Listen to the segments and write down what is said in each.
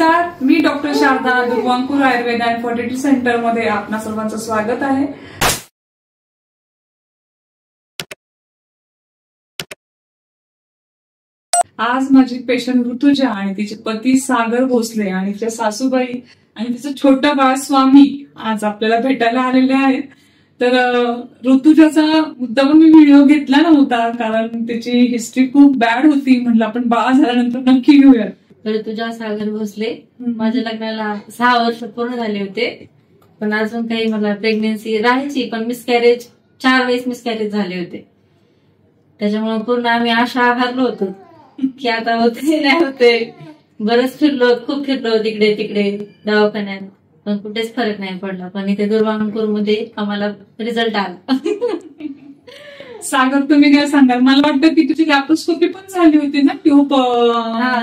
नमस्कार, मी doctor Sharada. Durvankur Ayurved and fertility centre मध्ये आपणा सर्वांचं स्वागत आहे. आज माझी पेशंट ऋतुजा आणि तिचे पती सागर भोसले आणि तिच्या सासूबाई आणि तिचं छोटं बाळ स्वामी आज आपल्याला भेटायला आलेले आहेत. तर ऋतुजाचा मुद्दाम मी व्हिडिओ घेतला नव्हता कारण त्याची हिस्ट्री खूप बॅड होती. म्हटलं आपण बाळ झाल्यानंतर नक्की घेऊया. ऋतुजा सागर भोसले. माझ्या लग्नाला 6 वर्ष पूर्ण झाले होते, पण अजून काही मला प्रेग्नन्सी राहायची, पण मिसकॅरेज 4 वेळेस मिसकॅरेज झाले होते. त्याच्यामुळे पूर्ण आम्ही आशा हारलो होतो की आता होते नाही होते. बरंच फिरलो, खूप फिरलो तिकडे तिकडे दवाखान्यात, पण कुठेच फरक नाही पडला. पण इथे दुर्वांकूर मध्ये आम्हाला रिझल्ट आला. सागर, तुम्ही काय सांगाल? मला वाटतं की तुझी लॅप्रोस्कोपी पण झाली होती ना? ट्यूब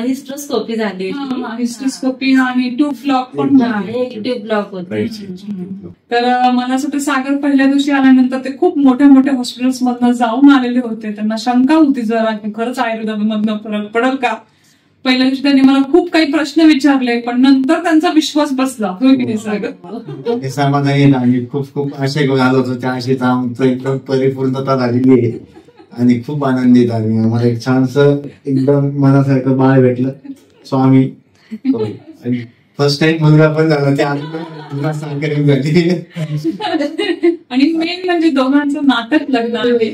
हिस्ट्रोस्कोपी झाली, हिस्ट्रोस्कोपी आणि ट्यूब ब्लॉक पण ट्यूब ब्लॉक होते. तर मला असं वाटतं सागर पहिल्या दिवशी आल्यानंतर ते खूप मोठ्या मोठ्या हॉस्पिटल्स मधनं जाऊन आलेले होते. त्यांना शंका होती जरा की खरंच आयुर्वेदामधनं फरक पडेल का. पहिल्या दिवशी त्यांनी मला खूप काही प्रश्न विचारले, पण नंतर त्यांचा विश्वास बसला. समाधानी आणि खूप खूप आशा घेऊन आलो होतो. त्या आशेचा आमचं एकदम परिपूर्णता झालेली आहे आणि खूप आनंदित आहे. आम्हाला एक छानस एकदम मनासारखं बाळ भेटलं स्वामी. आणि फर्स्ट टाइम मुलगा पण झाला, ते अजून साखर झाली. आणि मेन म्हणजे दोघांचं नाटक लग्न आहे.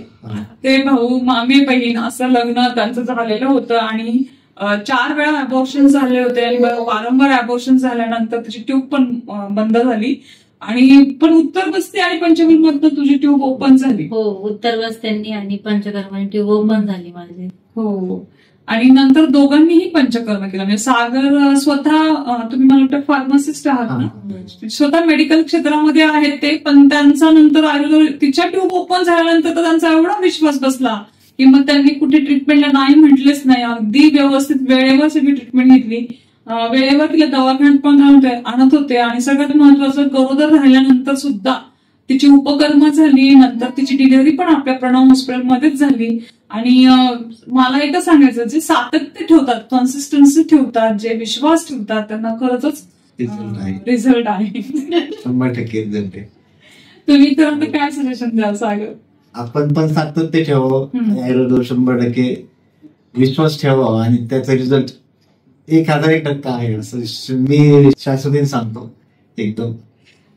ते भाऊ मामी बहीण असं लग्न त्यांचं झालेलं होतं आणि 4 वेळा अबॉर्शन झाले होते आणि वारंवार अबॉर्शन झाल्यानंतर त्याची ट्यूब पण बंद झाली. आणि पण उत्तर बस्ती आणि पंचकर्म मधनं तुझी ट्यूब ओपन झाली. हो, उत्तर बस्त्यांनी आणि पंचकर्मांनी ट्यूब ओपन झाली माझी. हो, आणि नंतर दोघांनीही पंचकर्म केलं. म्हणजे सागर स्वतः, तुम्ही मला वाटतं फार्मासिस्ट आहात ना, स्वतः मेडिकल क्षेत्रामध्ये आहेत ते, पण त्यांचा नंतर आयुर्वेद तिच्या ट्यूब ओपन झाल्यानंतर तर त्यांचा एवढा विश्वास बसला की मग त्यांनी कुठे ट्रीटमेंटला नाही म्हटलेच नाही. अगदी व्यवस्थित वेळेवर सगळी ट्रीटमेंट घेतली, वेळेवर तिला दवाखान्यात पण आणत होते. आणि सगळ्यात महत्वाचं, गरोदर राहिल्यानंतर सुद्धा तिची उपकर्म झाली. नंतर तिची डिलिव्हरी पण आपल्या प्रणव हॉस्पिटलमध्येच झाली. आणि मला एकच सांगायचं, जे सातत्य ठेवतात, कन्सिस्टन्सी ठेवतात, जे विश्वास ठेवतात, त्यांना खरंच रिझल्ट आहे. 100% रिझल्ट आहे. तुम्ही तर काय सजेशन द्याल सागर? आपण पण सातत्य ठेवावं, आयुर्वेदावर 100% विश्वास ठेवावा आणि त्याचा रिझल्ट 1001% आहे असं मी शाश्वतीने सांगतो एकदम.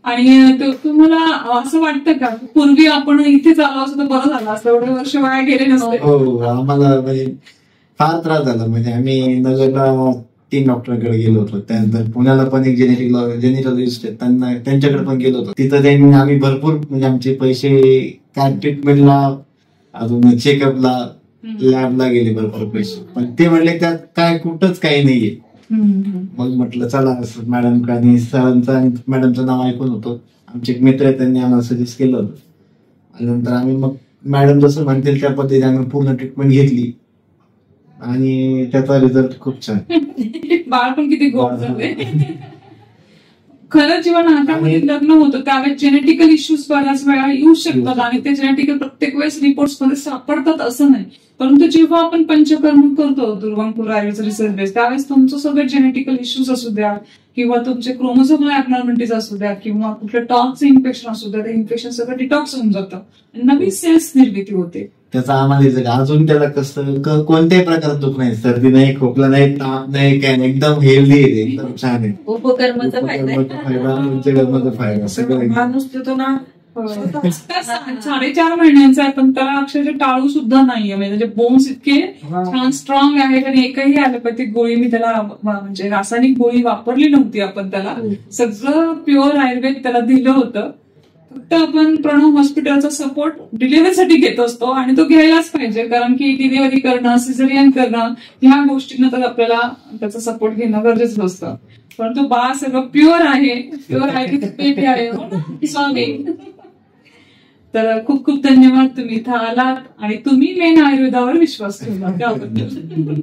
आणि तुम्हाला असं वाटतं का पूर्वी आपण इथेच आलो असं तर बरं झालं असतं, एवढे वर्ष वाया गेले नसते? हो, आम्हाला म्हणजे फार त्रास झाला. म्हणजे आम्ही नगरला 3 डॉक्टरांकडे गेलो होतो. त्यानंतर पुण्याला पण एक जेनेटिकॉलॉजिस्ट आहेत, त्यांच्याकडे पण गेलो होतो. तिथं त्यांनी आम्ही भरपूर म्हणजे आमचे पैसे काय ट्रीटमेंटला, अजून चेकअपला, लॅबला गेले भरपूर पैसे. पण ते म्हणले त्यात काय कुठंच काही नाहीये. मग म्हटलं चला, मॅडम आणि सरांचं आणि मॅडमचं नाव ऐकून होतो. आमचे एक मित्र आहेत, त्यांनी आम्हाला सजेस्ट केलं होतं. आणि नंतर आम्ही मग मॅडम जसं म्हणतील त्या पद्धतीने आम्ही पूर्ण ट्रीटमेंट घेतली आणि त्याचा रिझल्ट खूप छान. बाळ पण किती गोड झाले. खरं जीवन हातामध्ये लग्न होतं त्यावेळेस जेनेटिकल इश्यूज बऱ्याच वेळा येऊ शकतात आणि ते जेनेटिकल प्रत्येक वेळेस रिपोर्ट्स मध्ये सापडतात असं नाही. परंतु जेव्हा आपण पंचकर्म करतो दुर्वांकूर आयुर्वेद रिसर्च बेस, त्यावेळेस तुमचं सगळं जेनेटिकल इश्यूज असू द्या किंवा तुमचे क्रोमोझोमल ॲबनॉर्मॅलिटीज असू द्या किंवा कुठलं टॉक्सचं इन्फेक्शन असू द्या, ते इन्फेक्शन सगळं डिटॉक्स होऊन जातं, नवीन सेल्स निर्मिती होते. त्याचा आम्हाला अजून त्याला कसं कोणत्याही प्रकारचं दुःख नाही, सर्दी नाही, खोकला नाही, ताप नाही, काय नाही, एकदम हेल्दी आहे, एकदम छान आहे. उपकर्माचा फायदा सगळं माणूस देतो ना. 4.5 महिन्यांचा आहे पण त्याला अक्षरशः टाळू सुद्धा नाहीये. म्हणजे बोन्स इतके छान स्ट्रॉंग आहेत आणि एकही ऍलोपॅथिक गोळी मी त्याला म्हणजे रासायनिक गोळी वापरली नव्हती. आपण त्याला सगळं प्युअर आयुर्वेद त्याला दिलं होतं. फक्त आपण प्रणव हॉस्पिटलचा सपोर्ट डिलिव्हरीसाठी घेत असतो आणि तो घ्यायलाच पाहिजे, कारण की डिलिव्हरी करणं, सिझेरियन करणं ह्या गोष्टींना तर आपल्याला त्याचा सपोर्ट घेणं गरजेचं असतं. परंतु बाळ सगळं प्युअर आहे, प्युअर आहे आहे स्वामी. तर खूप खूप धन्यवाद, तुम्ही इथं आलात आणि तुम्ही मेन आयुर्वेदावर विश्वास ठेवला त्याबद्दल.